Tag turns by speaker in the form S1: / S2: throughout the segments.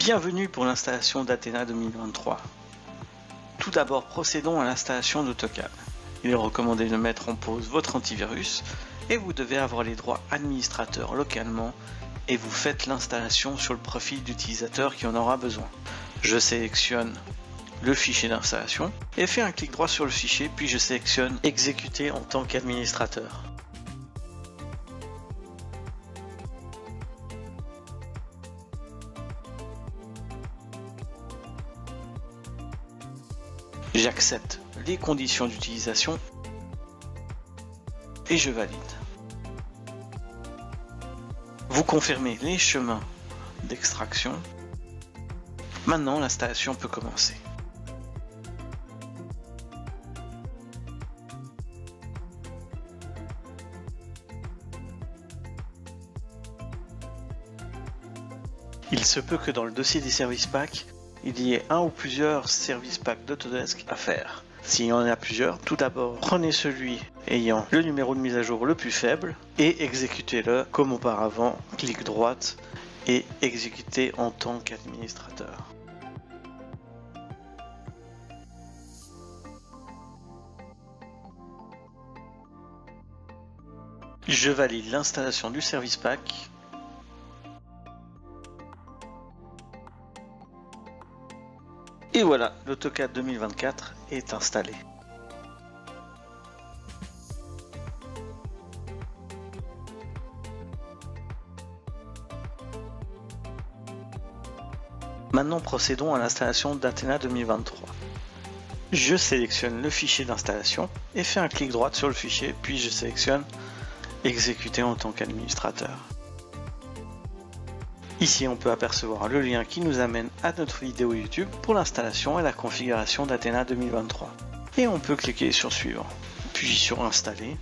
S1: Bienvenue pour l'installation d'Athena 2023. Tout d'abord, procédons à l'installation d'AutoCAD. Il est recommandé de mettre en pause votre antivirus et vous devez avoir les droits administrateurs localement et vous faites l'installation sur le profil d'utilisateur qui en aura besoin. Je sélectionne le fichier d'installation et fais un clic droit sur le fichier, puis je sélectionne exécuter en tant qu'administrateur. J'accepte les conditions d'utilisation et je valide. Vous confirmez les chemins d'extraction. Maintenant, l'installation peut commencer. Il se peut que dans le dossier des services packs, il y ait un ou plusieurs services packs d'Autodesk à faire. S'il y en a plusieurs, tout d'abord, prenez celui ayant le numéro de mise à jour le plus faible et exécutez-le comme auparavant, clic droite et exécutez en tant qu'administrateur. Je valide l'installation du service pack. Et voilà, l'AutoCAD 2024 est installé. Maintenant, procédons à l'installation d'Athena 2023. Je sélectionne le fichier d'installation et fais un clic droit sur le fichier, puis je sélectionne exécuter en tant qu'administrateur. Ici, on peut apercevoir le lien qui nous amène à notre vidéo YouTube pour l'installation et la configuration d'Athena 2023. Et on peut cliquer sur suivre, puis sur installer.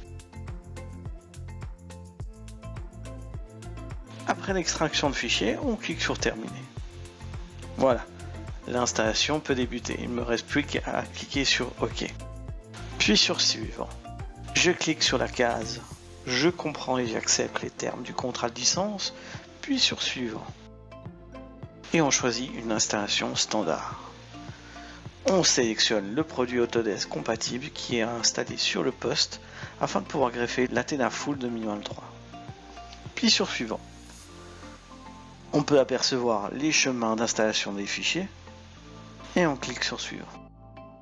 S1: Après l'extraction de fichier, on clique sur terminer. Voilà, l'installation peut débuter. Il ne me reste plus qu'à cliquer sur OK. Puis sur suivant. Je clique sur la case je comprends et j'accepte les termes du contrat de licence, puis sur suivant. Et on choisit une installation standard. On sélectionne le produit Autodesk compatible qui est installé sur le poste afin de pouvoir greffer l'Athena Full 2023. Puis sur suivant. On peut apercevoir les chemins d'installation des fichiers et on clique sur suivre.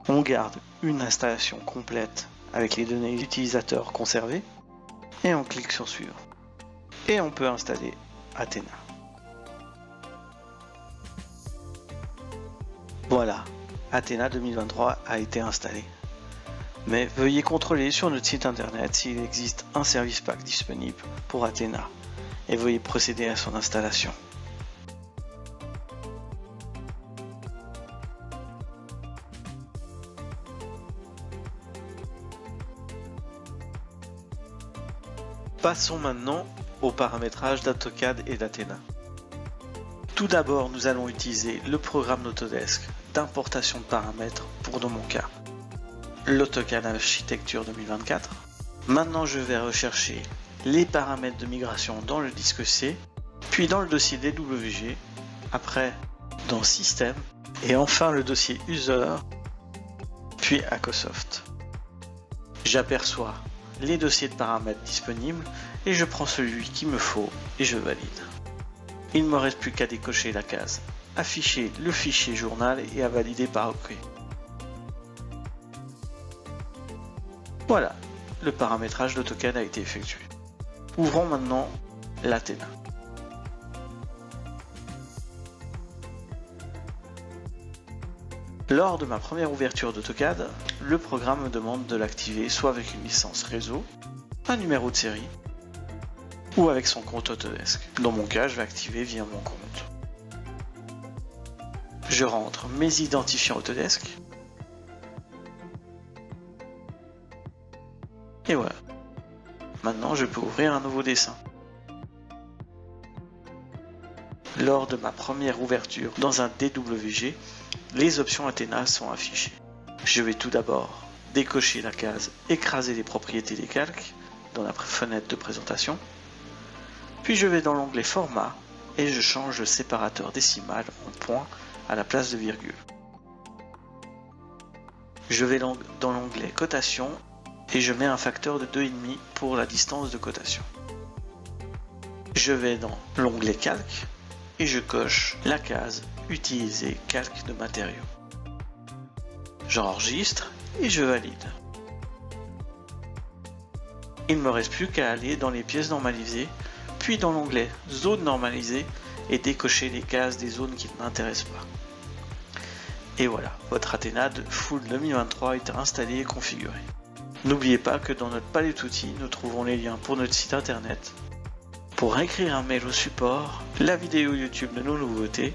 S1: On garde une installation complète avec les données utilisateurs conservées et on clique sur suivre. Et on peut installer Athena. Voilà, Athena 2023 a été installé. Mais veuillez contrôler sur notre site internet s'il existe un service pack disponible pour Athena et veuillez procéder à son installation. Passons maintenant au paramétrage d'AutoCAD et d'Athena. Tout d'abord, nous allons utiliser le programme d'Autodesk d'importation de paramètres pour, dans mon cas, l'AutoCAD Architecture 2024. Maintenant, je vais rechercher les paramètres de migration dans le disque C, puis dans le dossier DWG, après dans Système, et enfin le dossier User, puis Acosoft. J'aperçois les dossiers de paramètres disponibles et je prends celui qu'il me faut et je valide. Il ne me reste plus qu'à décocher la case afficher le fichier journal et à valider par OK. Voilà, le paramétrage d'AutoCAD a été effectué. Ouvrons maintenant l'Athena. Lors de ma première ouverture d'AutoCAD, le programme me demande de l'activer soit avec une licence réseau, un numéro de série, ou avec son compte Autodesk. Dans mon cas, je vais activer via mon compte. Je rentre mes identifiants Autodesk. Et voilà. Maintenant, je peux ouvrir un nouveau dessin. Lors de ma première ouverture dans un DWG, les options Athena sont affichées. Je vais tout d'abord décocher la case écraser les propriétés des calques dans la fenêtre de présentation. Puis je vais dans l'onglet format et je change le séparateur décimal en point à la place de virgule. Je vais dans l'onglet cotation et je mets un facteur de 2,5 pour la distance de cotation. Je vais dans l'onglet calque et je coche la case utiliser calque de matériaux. J'enregistre et je valide. Il ne me reste plus qu'à aller dans les pièces normalisées, puis dans l'onglet zone normalisée et décocher les cases des zones qui ne m'intéressent pas. Et voilà, votre Athénade Full 2023 est installé et configuré. N'oubliez pas que dans notre palette d'outils, nous trouvons les liens pour notre site internet, pour écrire un mail au support, la vidéo YouTube de nos nouveautés,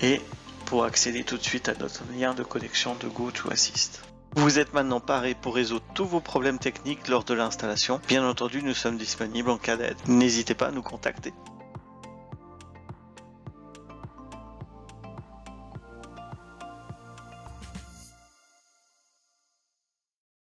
S1: et pour accéder tout de suite à notre lien de connexion de GoToAssist. Vous êtes maintenant paré pour résoudre tous vos problèmes techniques lors de l'installation. Bien entendu, nous sommes disponibles en cas d'aide. N'hésitez pas à nous contacter.